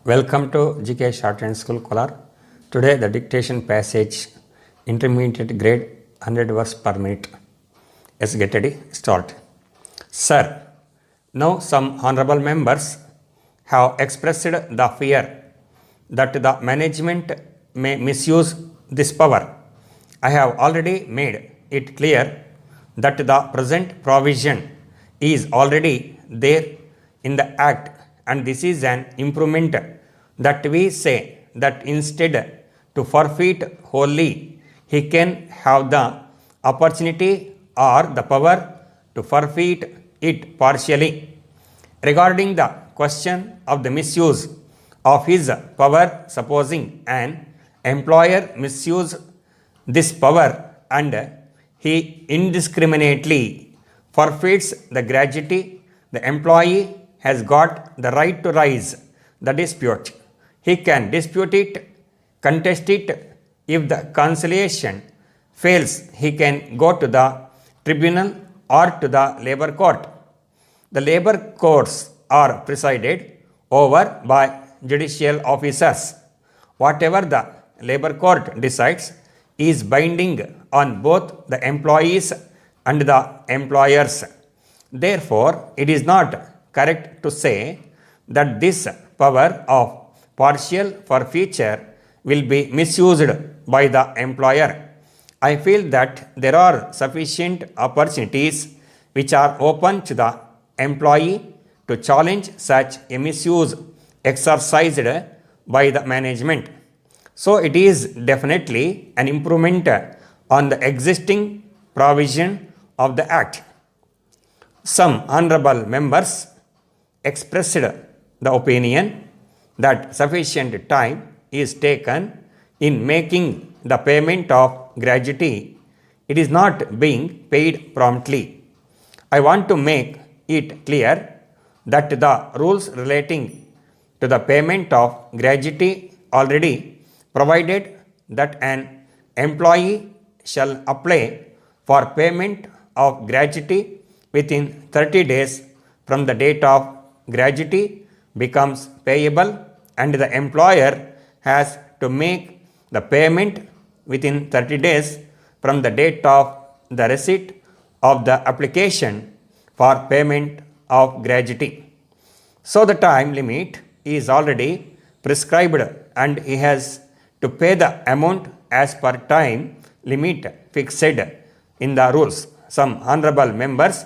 Welcome to GK Shorthand School Kolar. Today the dictation passage intermediate grade 100 words per minute. Let's get ready. Start. Sir, now some honorable members have expressed the fear that the management may misuse this power. I have already made it clear that the present provision is already there in the Act, and this is an improvement that we say that instead to forfeit wholly, he can have the opportunity or the power to forfeit it partially. Regarding the question of the misuse of his power, supposing an employer misuse this power and he indiscriminately forfeits the gratuity, the employee has got the right to raise the dispute. He can dispute it, contest it. If the conciliation fails, he can go to the tribunal or to the labor court. The labor courts are presided over by judicial officers. Whatever the labor court decides is binding on both the employees and the employers. Therefore, it is not correct to say that this power of partial forfeiture will be misused by the employer. I feel that there are sufficient opportunities which are open to the employee to challenge such a misuse exercised by the management. So it is definitely an improvement on the existing provision of the Act. Some honorable members expressed the opinion that sufficient time is taken in making the payment of gratuity. It is not being paid promptly. I want to make it clear that the rules relating to the payment of gratuity already provided that an employee shall apply for payment of gratuity within 30 days from the date of gratuity becomes payable, and the employer has to make the payment within 30 days from the date of the receipt of the application for payment of gratuity. So the time limit is already prescribed and he has to pay the amount as per time limit fixed in the rules. Some honorable members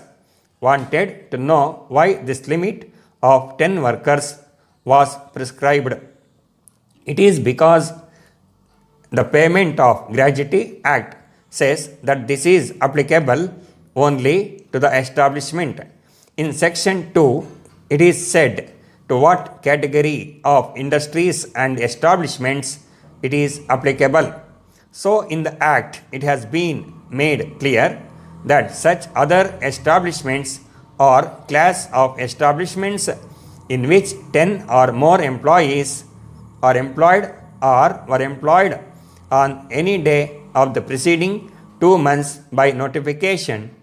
wanted to know why this limit of 10 workers was prescribed. It is because the Payment of Gratuity Act says that this is applicable only to the establishment. In section 2, it is said to what category of industries and establishments it is applicable. So in the Act, it has been made clear that such other establishments or class of establishments in which 10 or more employees are employed or were employed on any day of the preceding 2 months by notification,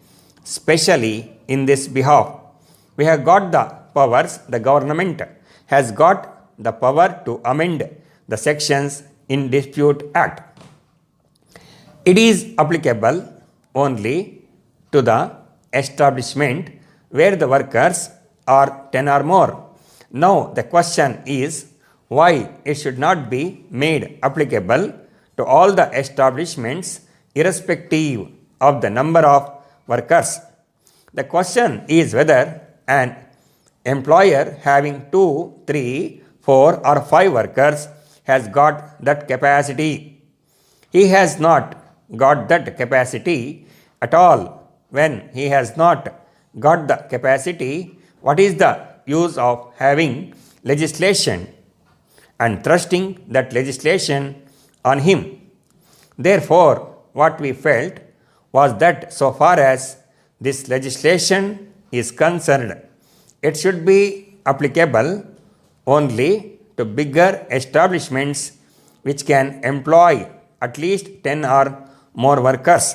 specially in this behalf. We have got the powers, the government has got the power to amend the sections in Dispute Act. It is applicable only to the establishment where the workers are 10 or more. Now the question is why it should not be made applicable to all the establishments irrespective of the number of workers. The question is whether an employer having 2, 3, 4 or 5 workers has got that capacity. He has not got that capacity at all. When he has not got the capacity, what is the use of having legislation and thrusting that legislation on him? Therefore, what we felt was that so far as this legislation is concerned, it should be applicable only to bigger establishments which can employ at least 10 or more workers.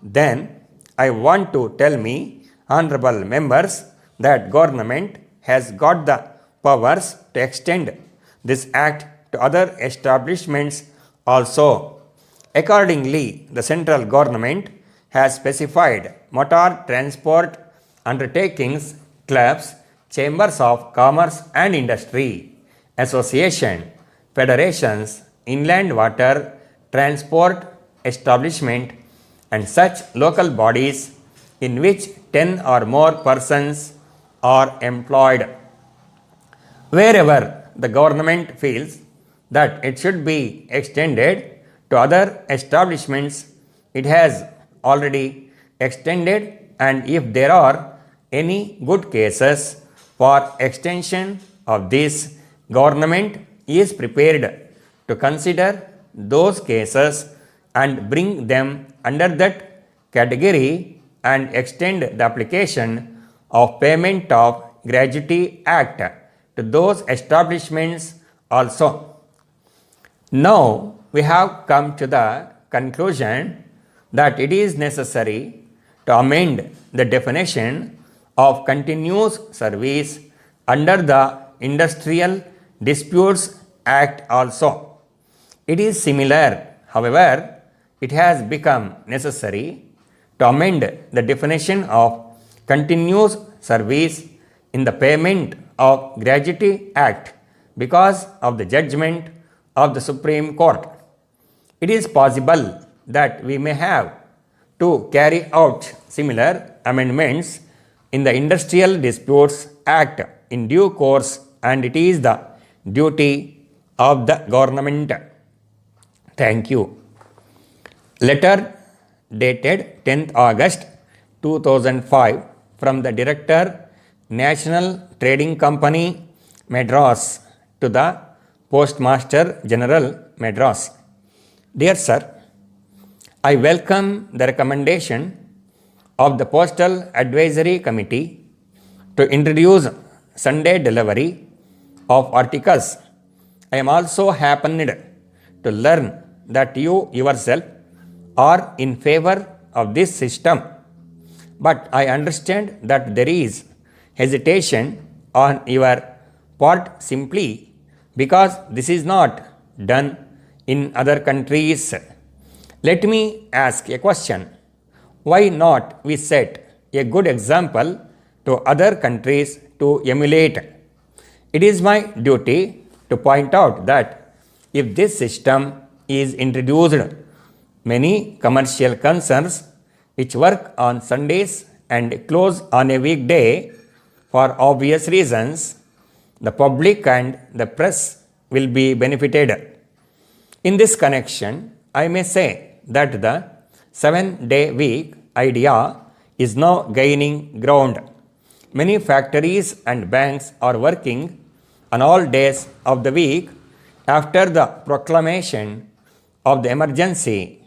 Then I want to tell me, honorable members, that government has got the powers to extend this act to other establishments also. Accordingly, the central government has specified motor transport undertakings, clubs, chambers of commerce and industry, association, federations, inland water transport establishment, and such local bodies in which 10 or more persons are employed. Wherever the government feels that it should be extended to other establishments, it has already extended, and if there are any good cases for extension of this, government is prepared to consider those cases and bring them under that category and extend the application of payment of gratuity act to those establishments also. Now we have come to the conclusion that it is necessary to amend the definition of continuous service under the Industrial Disputes Act also. It is similar, however, it has become necessary to amend the definition of continuous service in the Payment of Gratuity Act because of the judgment of the Supreme Court. It is possible that we may have to carry out similar amendments in the Industrial Disputes Act in due course, and it is the duty of the government. Thank you. Letter dated 10th August 2005 from the Director, National Trading Company, Madras, to the Postmaster General, Madras. Dear Sir, I welcome the recommendation of the Postal Advisory Committee to introduce Sunday delivery of articles. I am also happened to learn that you yourself are in favor of this system, but I understand that there is hesitation on your part simply because this is not done in other countries. Let me ask a question. Why not we set a good example to other countries to emulate? It is my duty to point out that if this system is introduced, many commercial concerns which work on Sundays and close on a weekday for obvious reasons, the public and the press will be benefited. In this connection, I may say that the 7-day week idea is now gaining ground. Many factories and banks are working on all days of the week after the proclamation of the emergency.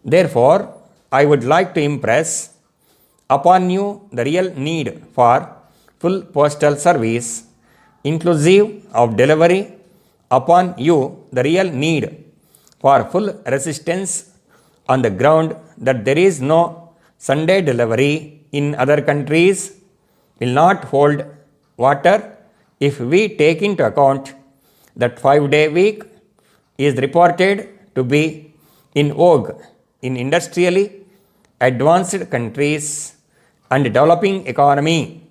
Therefore, I would like to impress upon you the real need for full postal service, inclusive of delivery, upon you the real need for full resistance on the ground that there is no Sunday delivery in other countries will not hold water if we take into account that 5-day week is reported to be in vogue in industrially advanced countries, and developing economy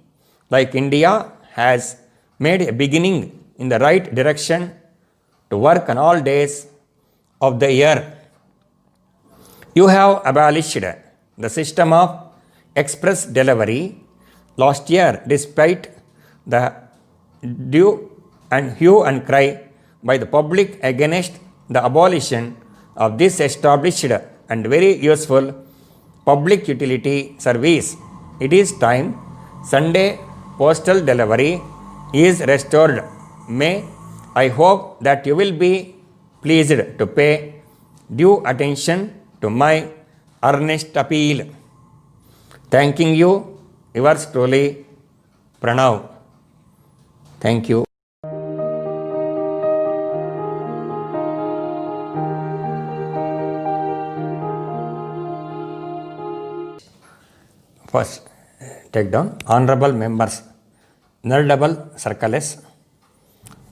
like India has made a beginning in the right direction to work on all days of the year. You have abolished the system of express delivery last year despite the hue and cry by the public against the abolition of this established and very useful public utility service. It is time Sunday postal delivery is restored. May I hope that you will be pleased to pay due attention to my earnest appeal. Thanking you, yours truly, Pranav. Thank you. First, take down. Honorable members, Null Double Circle S,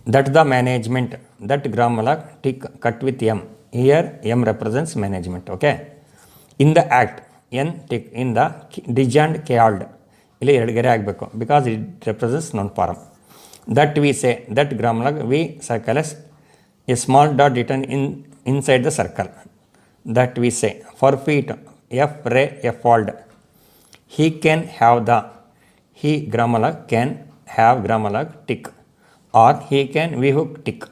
That the management, that Gramalak tick cut with M. Here M represents management. Okay. In the act, N tick in the designed called. ಇಲ್ಲಿ ಎರಡು ಗೆರೆ ಆಗಬೇಕು because it represents non form. That we say that grammalogue we circles a small dot return inside the circle. That we say for feet F ray F walled. He can have the, he grammar can have grammar tick, or he can vhook tick.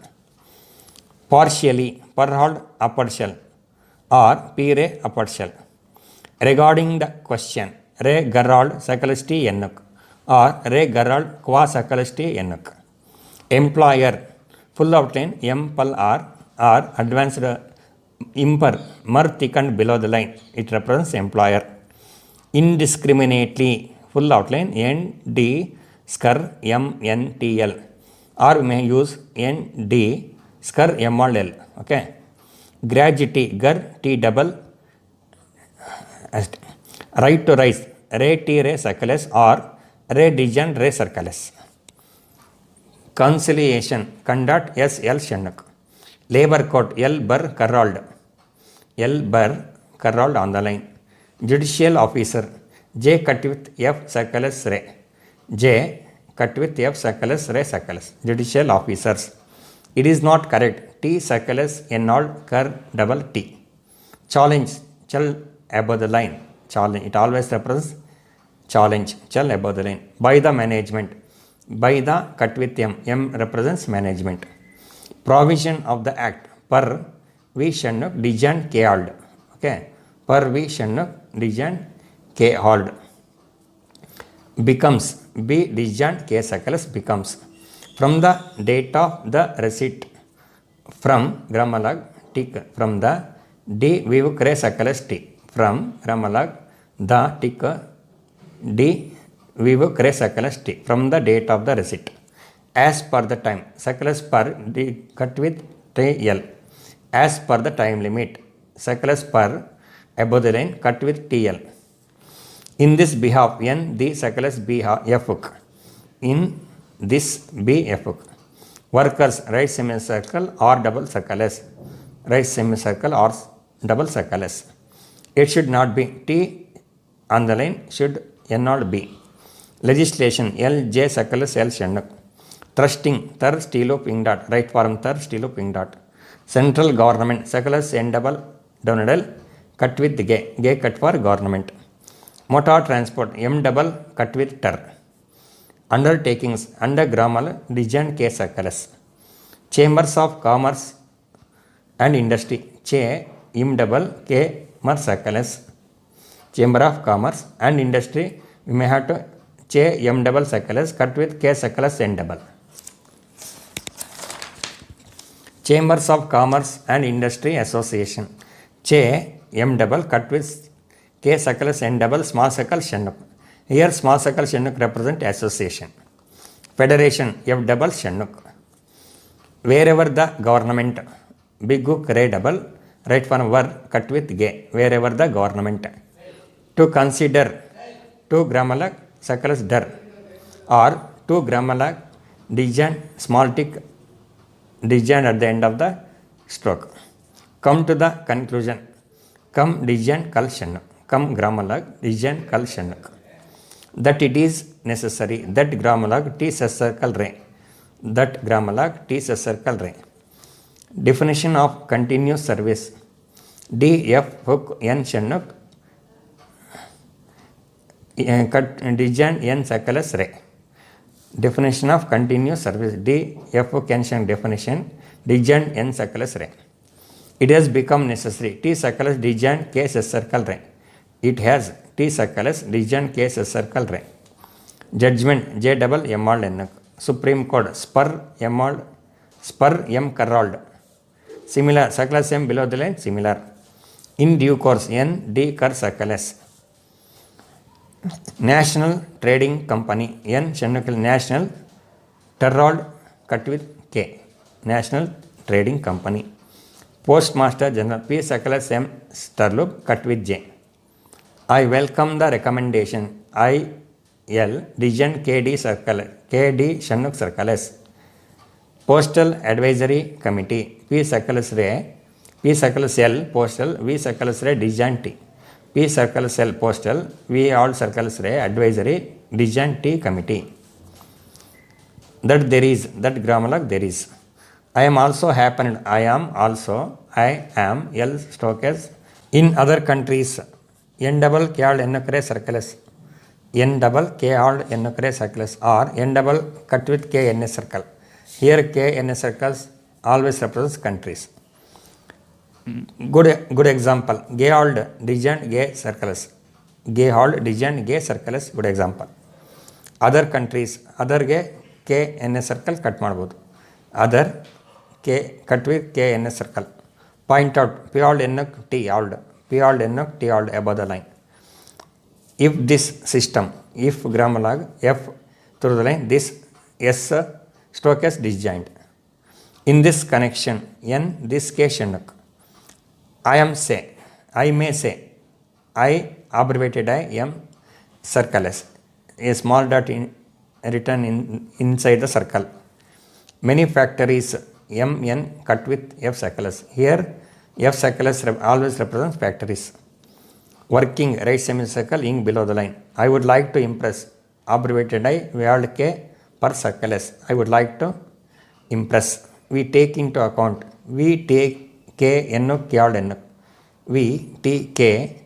Partially, per hold a partial, or pire a partial. Regarding the question, re garald sakalisti ennuk, or re garald qua sakalisti ennuk. Employer, full outline m pal r, or advanced imper mer thickened below the line. It represents employer. Indiscriminately, full outline nd skr mntl, or we may use nd skr mll. Okay. Gratuity gar t double. Right to rise re t re circles, or re division re circles. Conciliation conduct s l shanuk. Labor court l bar carrolled, l bar carrolled on the line. Judicial officer J cut with F circles re, J cut with F circles re circles. Judicial officers. It is not correct. T circles n all cur double T. Challenge chal above the line. Challenge, it always represents challenge, chal above the line. By the management, by the cut with M, M represents management. Provision of the act per we shanuk dijan called. Okay. Per we shanuk dijan k hold. Becomes b dijan k circles becomes. From the date of the receipt, from grammalag tick, from the d we kre circles t, from grammalag the tick d we kre circles t, from the date of the receipt. As per the time, circles per d cut with tl. As per the time limit, circles per above the line cut with TL. In this behalf, N the circles B F hook. In this B F hook. Workers right semicircle or double circles. Right semicircle or double circles. It should not be T on the line, should N not be. Legislation L J circles L shanuk. Trusting third stilo ping dot. Right form third stilo ping dot. Central government circles N double downedal. Cut with G, G cut for government. Motor transport, M double cut with ter. Undertakings, under grammar, dijan K circles. Chambers of commerce and industry, Che, M double K mer circles. Chamber of commerce and industry, we may have to Che, M double circles, cut with K circles N double. Chambers of commerce and industry association, Che, M double cut with K circles N double small circle shanuk. Here small circle shanuk represent association. Federation F double shanuk. Wherever the government big hook re double right for word cut with G. Wherever the government. To consider two grammalag circles der, or two grammalag dijan small tick dijan at the end of the stroke. Come to the conclusion. Come dijan kal shanuk. Come grammalag dijan kal shanuk. That it is necessary that grammalag t circle re. That grammalag t circle re. Definition of continuous service. D F hook n shanuk. Cut dijan n circles re. Definition of continuous service. D F hook n shanuk definition. Dijan n circles re. It has become necessary. T circles dijan K circle re. It has T circles dijan K circle re. Judgment J double M all N. Supreme Court spur M all spur M carrolled. Similar circles M below the line similar. In due course N D cur circles. National Trading Company N shanukal National Terrold cut with K. National Trading Company. Postmaster General P circles M Sterloop cut with J. I welcome the recommendation I L dijan KD circle KD shanuk circles. Postal Advisory Committee, P. Circulus Ray, P. Circulus L. Postal, V. Circulus Ray Dijanti, P. Circulus L. Postal, V. All Circulus Ray Advisory Dijanti Committee. That there is, that grammar there is. I am also happened, I am also, I am, L. Stokes, in other countries, N double K all N circulus, N double K all N circulus, or N double cut with K N circle. Here K N circles always represents countries. Good example. Gay hold digent gay circles. Gay hold digent gay circles. Good example. Other countries. Other gay K N circle cut ಮಾಡಬಹುದು. Other K cut with K N circle. Point out P hold N T hold. P hold N T hold above the line. If this system, if grammar log F through the line, this S Stokes disjoint. In this connection, N this K Shanuk. I am say, I may say, I abbreviated I am circles. A small dot written inside the circle. Many factories M N cut with F circles. Here F circles always represents factories. Working right semicircle ink below the line. I would like to impress. Abbreviated I vowel K per circles. I would like to impress. We take into account. We take K N K all N. We T K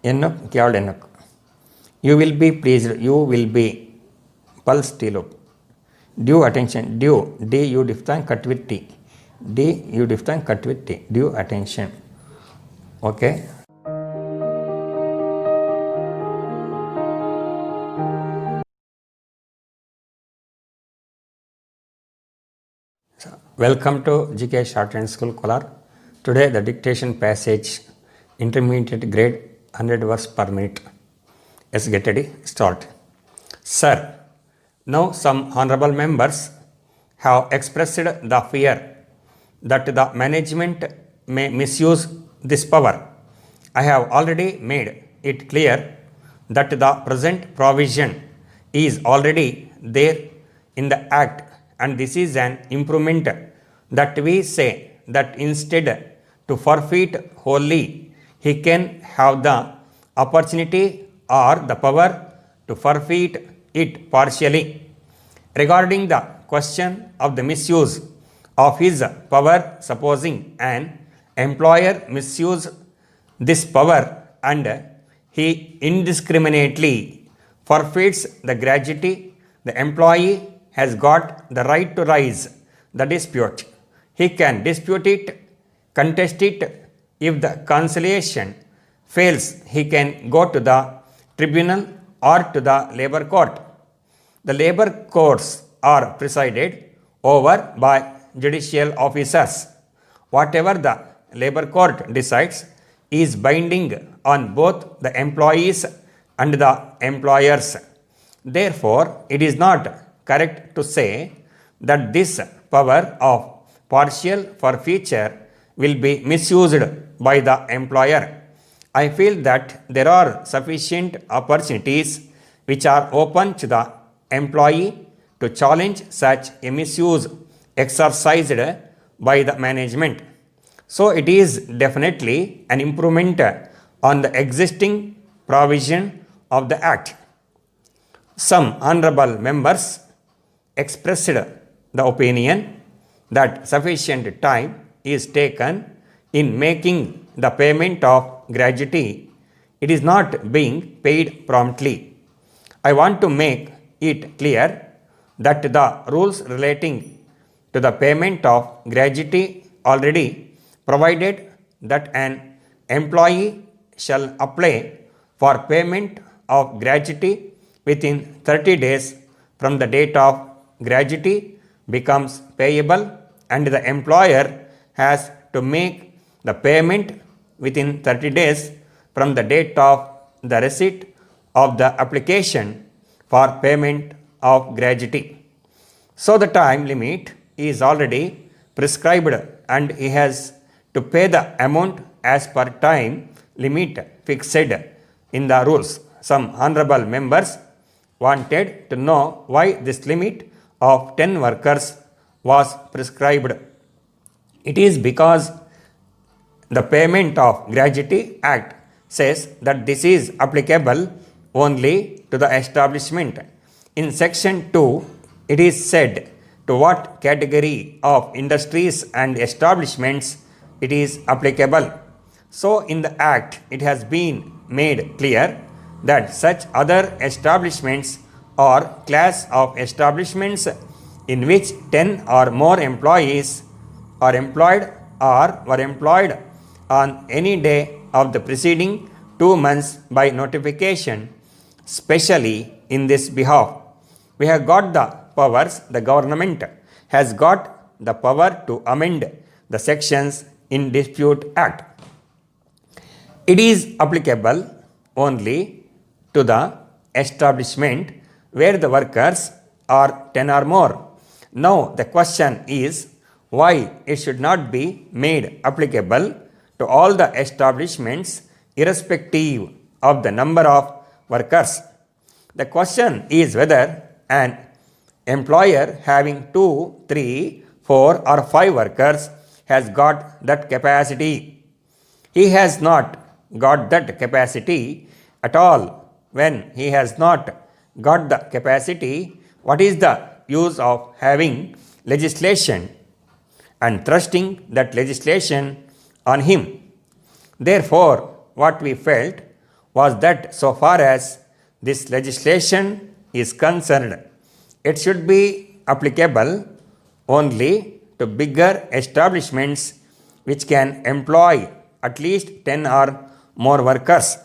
N K all N. You will be pleased. You will be. Pulse T loop. Due attention. Due. D U diphthong cut with T. D U diphthong cut with T. Due attention. Okay. Welcome to GK Shorthand School Kolar. Today the dictation passage, intermediate grade, 100 words per minute. Let's get ready, start. Sir, now some honorable members have expressed the fear that the management may misuse this power. I have already made it clear that the present provision is already there in the Act, and this is an improvement that we say that instead to forfeit wholly, he can have the opportunity or the power to forfeit it partially. Regarding the question of the misuse of his power, supposing an employer misuse this power and he indiscriminately forfeits the gratuity, the employee has got the right to raise the dispute. He can dispute it, contest it. If the conciliation fails, he can go to the tribunal or to the labor court. The labor courts are presided over by judicial officers. Whatever the labor court decides is binding on both the employees and the employers. Therefore, it is not correct to say that this power of partial forfeiture will be misused by the employer. I feel that there are sufficient opportunities which are open to the employee to challenge such a misuse exercised by the management. So it is definitely an improvement on the existing provision of the Act. Some honorable members expressed the opinion that sufficient time is taken in making the payment of gratuity. It is not being paid promptly. I want to make it clear that the rules relating to the payment of gratuity already provided that an employee shall apply for payment of gratuity within 30 days from the date of gratuity becomes payable, and the employer has to make the payment within 30 days from the date of the receipt of the application for payment of gratuity. So the time limit is already prescribed and he has to pay the amount as per time limit fixed in the rules. Some honorable members wanted to know why this limit of 10 workers was prescribed. It is because the Payment of Gratuity Act says that this is applicable only to the establishment. In section 2, it is said to what category of industries and establishments it is applicable. So, in the Act, it has been made clear that such other establishments or class of establishments in which 10 or more employees are employed or were employed on any day of the preceding 2 months by notification, specially in this behalf. We have got the powers, the government has got the power to amend the sections in Dispute Act. It is applicable only to the establishment where the workers are 10 or more. Now the question is why it should not be made applicable to all the establishments irrespective of the number of workers. The question is whether an employer having 2, 3, 4 or 5 workers has got that capacity. He has not got that capacity at all. When he has not got the capacity, what is the use of having legislation and thrusting that legislation on him? Therefore, what we felt was that so far as this legislation is concerned, it should be applicable only to bigger establishments which can employ at least 10 or more workers.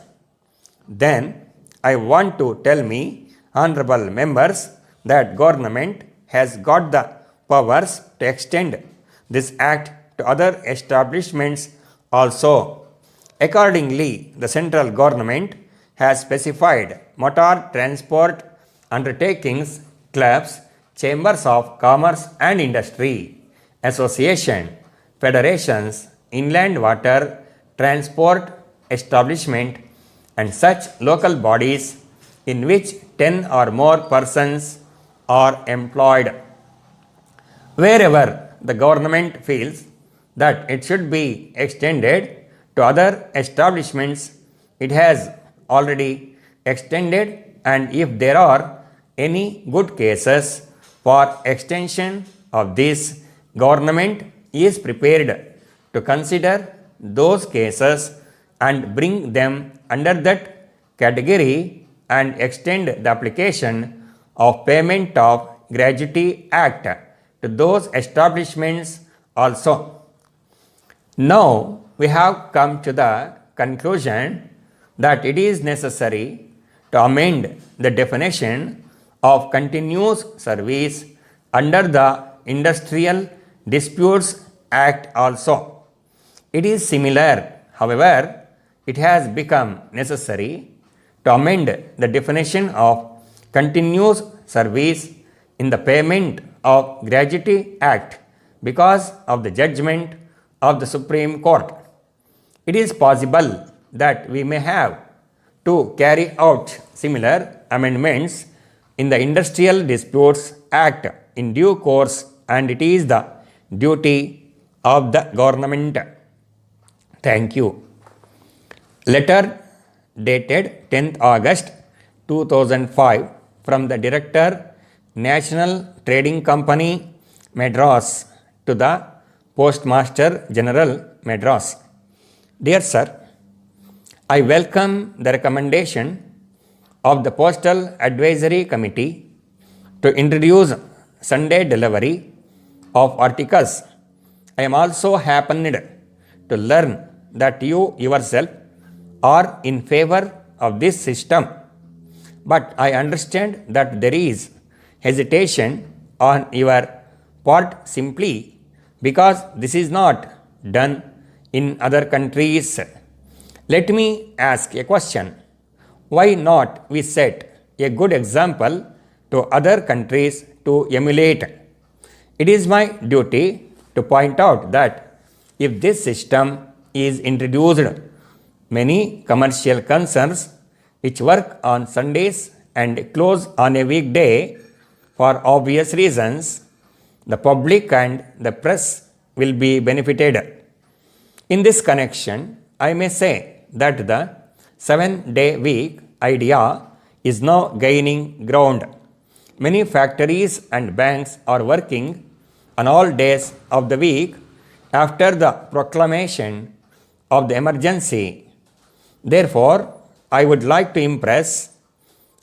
Then I want to tell me, honorable members, that government has got the powers to extend this act to other establishments also. Accordingly, the central government has specified motor transport undertakings, clubs, chambers of commerce and industry, association, federations, inland water transport establishment and such local bodies in which 10 or more persons are employed. Wherever the government feels that it should be extended to other establishments, it has already extended, and if there are any good cases for extension of this, government is prepared to consider those cases and bring them under that category and extend the application of Payment of Gratuity Act to those establishments also. Now we have come to the conclusion that it is necessary to amend the definition of continuous service under the Industrial Disputes Act also. It is similar, however, it has become necessary to amend the definition of continuous service in the Payment of Gratuity Act because of the judgment of the Supreme Court. It is possible that we may have to carry out similar amendments in the Industrial Disputes Act in due course, and it is the duty of the government. Thank you. Letter dated 10th August 2005 from the Director, National Trading Company, Madras, to the Postmaster General, Madras. Dear Sir, I welcome the recommendation of the Postal Advisory Committee to introduce Sunday delivery of articles. I am also happened to learn that you yourself are in favor of this system, but I understand that there is hesitation on your part simply because this is not done in other countries. Let me ask a question. Why not we set a good example to other countries to emulate? It is my duty to point out that if this system is introduced, many commercial concerns which work on Sundays and close on a weekday for obvious reasons The public and the press will be benefited. In this connection, I may say that the 7-day week idea is now gaining ground. Many factories and banks are working on all days of the week after the proclamation of the emergency. Therefore, I would like to impress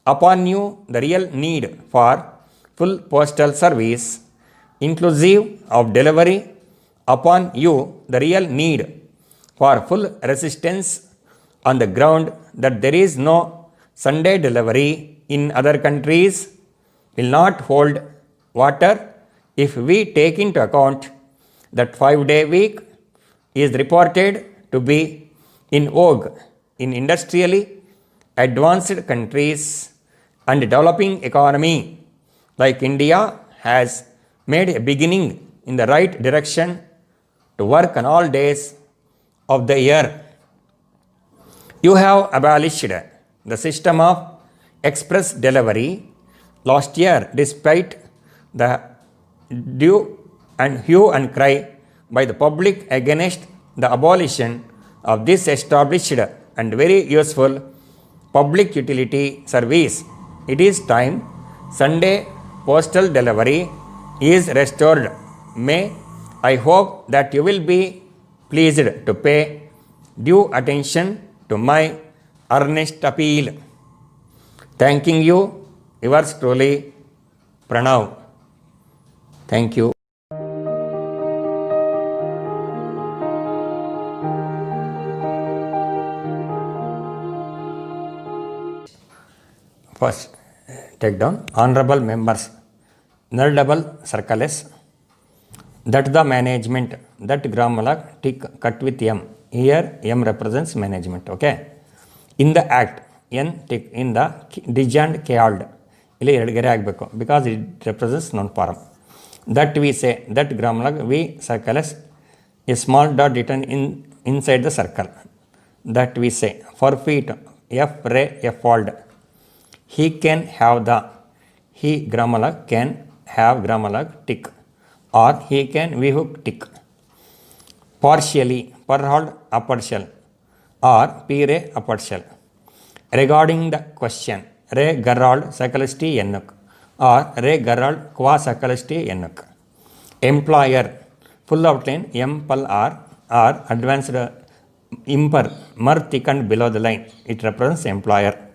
upon you the real need for full postal service, inclusive of delivery, upon you the real need for full resistance on the ground that there is no Sunday delivery in other countries will not hold water if we take into account that 5-day week is reported to be in vogue in industrially advanced countries and developing economy like India has made a beginning in the right direction to work on all days of the year. You have abolished the system of express delivery last year despite the hue and cry by the public against the abolition of this established and very useful public utility service. It is time Sunday postal delivery is restored. May I hope that you will be pleased to pay due attention to my earnest appeal. Thanking you, yours truly, Pranav. Thank you. First, take down honorable members. Null double circles. That the management, that Grammalak tick cut with M. Here M represents management. Okay. In the act, N tick in the designed called. Because it represents non form. That we say, that Grammalak we circles a small dot written inside the circle. That we say, for feet, F ray, F fold. He can have the, he Grammalak can have Grammalak tick, or he can we hook tick. Partially, per hold upper shell, or P ray upper shell. Regarding the question, re garald circlesti yenuk, or re garald qua circlesti yenuk. Employer, full outline, M pal R, or advanced imper, mer thickened below the line. It represents employer.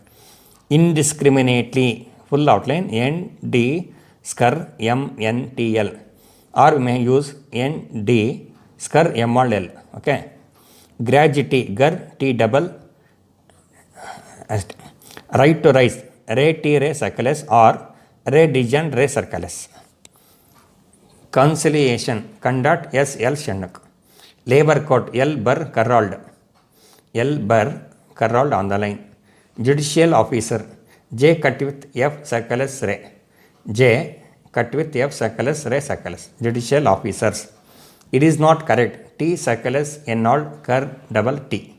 Indiscriminately, full outline, N D scur M N T L, or we may use N D scur M L. Okay. Gratuity, gur T double. Right to rise, re T re circles, or re division re circles. Conciliation, conduct S L shanuk. Labor court, L bar carrolled. L bar carrolled on the line. Judicial officer, J cut with F circles re. J cut with F circles re circles. Judicial officers. It is not correct. T circles N all cur double T.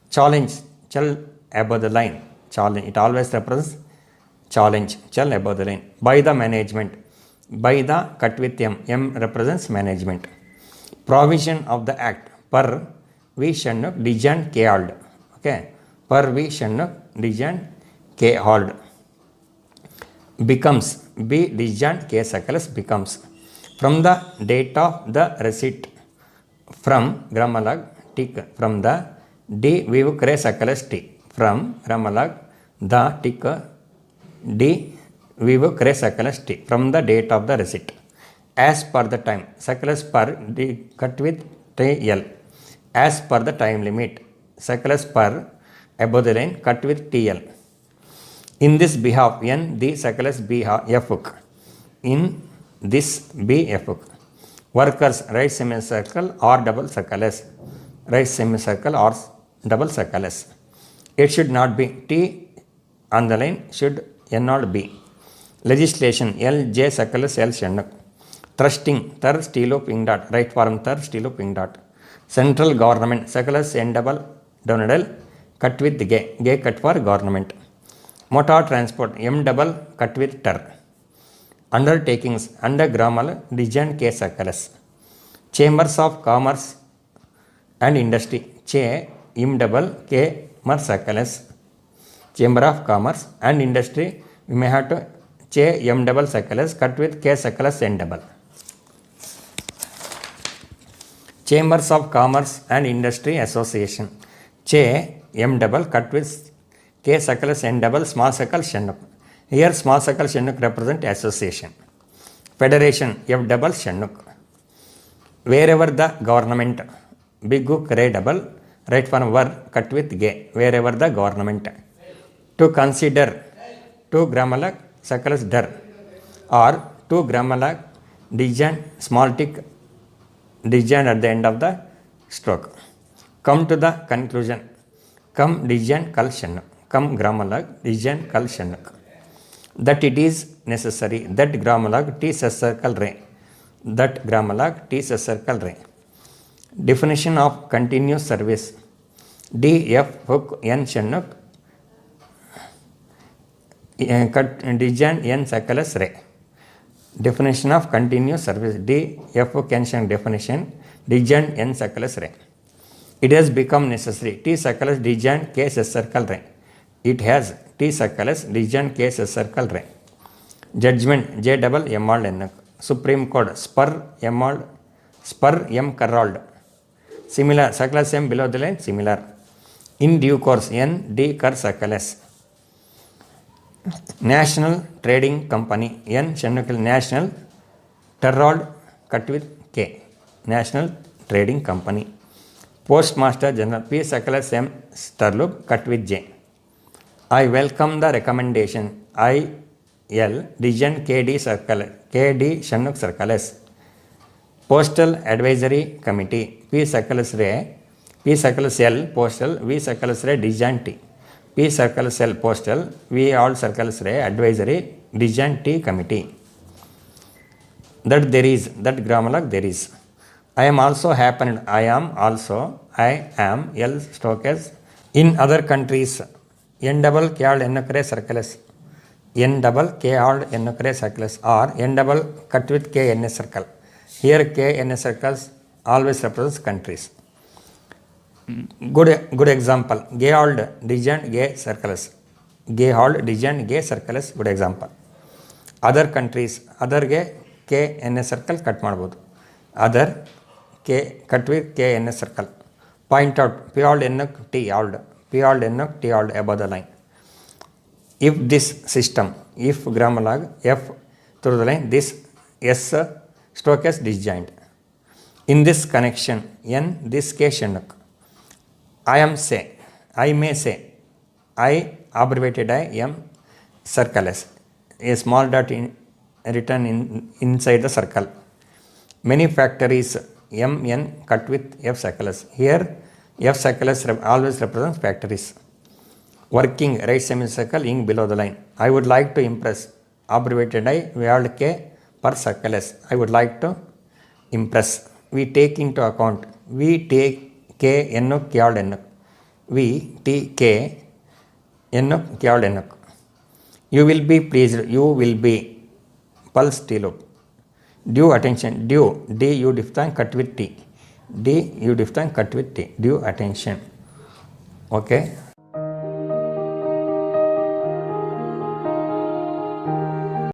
Challenge, chal above the line. Challenge, it always represents challenge, chal above the line. By the management. By the cut with M. M represents management. Provision of the act. Per we shanuk dijan K hold. Okay. Per we shanuk dijan K hold. Becomes, B dijan K circles becomes. From the date of the receipt. From Grammalag tick. From the D we will create circles T. From Grammalag the tick D we will create circles T. From the date of the receipt. As per the time. Circles per D cut with T L. As per the time limit. Circles per above the line cut with TL. In this behalf, N the circles B F hook. In this B F hook. Workers, right semicircle or double circles. Right semicircle or double circles. It should not be T on the line, should N not be. Legislation, L J circles L shanuk. Thrusting, thir stilo ping dot. Right form thir stilo ping dot. Central government, circles N double donadal. Cut with G, G cut for government. Motor transport, M double cut with ter. Undertakings under grammar Dijan K. Sakalas. Chambers of Commerce and Industry Che Im double K Mar Sakalas. Chamber of Commerce and Industry we may have to Che M double Sakalas cut with K Sakalas N double. Chambers of Commerce and Industry Association Che M double cut with K Sakalas N double small circle Shanuk. Here small circle Shanuk represent association. Federation F double Shanuk. Wherever the government big hook ray double right for word cut with gay wherever the government. To consider two grammalag circles der or two grammalag Dijan small tick Dijan at the end of the stroke. Come to the conclusion. Come Dijan kal Shanuk. Come grammalag Dijan kal Shanuk. That it is necessary that grammalag T circle ray. That grammalag T circle ray. Definition of continuous service. D F hook N Shanuk cut Dijan N circles ray. Definition of continuous service. D F hook N Shanuk definition Dijan N circles ray. It has become necessary T circles Dijan K circle ray. It has T circles Dijan K circle ray. Judgment J double M all N. Supreme Court spur M all spur M Carrolled. Similar circles M below the line similar. In due course N D Cur circles. National Trading Company N Shanukal National Terrold cut with K. National Trading Company. Postmaster General P circles M Sterlup cut with J. I welcome the recommendation I L Dijan KD circle KD Shanuk circles. Postal Advisory Committee P circles ray P circles L Postal V circles ray Dijan T. P circles L Postal V all circles ray Advisory Dijan T Committee. That there is that grammalag there is. I am also happened I am also I am L stroke as in other countries N double K all N circles. N double K all N circles or N double cut with K N circle. Here K N circles always represents countries. Good example. Gay old Dijan gay circles. Gay old Dijan gay circles. Good example. Other countries other gay K N circle cut ಮಾಡಬಹುದು. Other K cut with K N circle. Point out P old N T old P old N T old above the line. If this system if grammalag F through the line this S stroke as disjoint. In this connection N this K Shanuk. I am say I may say I abbreviated I am circle S. A small dot written inside the circle. Many factories M N cut with F circles. Here F circles always represents factories. Working right semicircle ink below the line. I would like to impress abbreviated I word K per circle S. I would like to impress. We take into account. We take K N K all N. We T K N K all N. You will be pleased. You will be pulse T loop. Due attention. Due D U diphthong cut with T. D U diphthong cut with T. Due attention. Okay.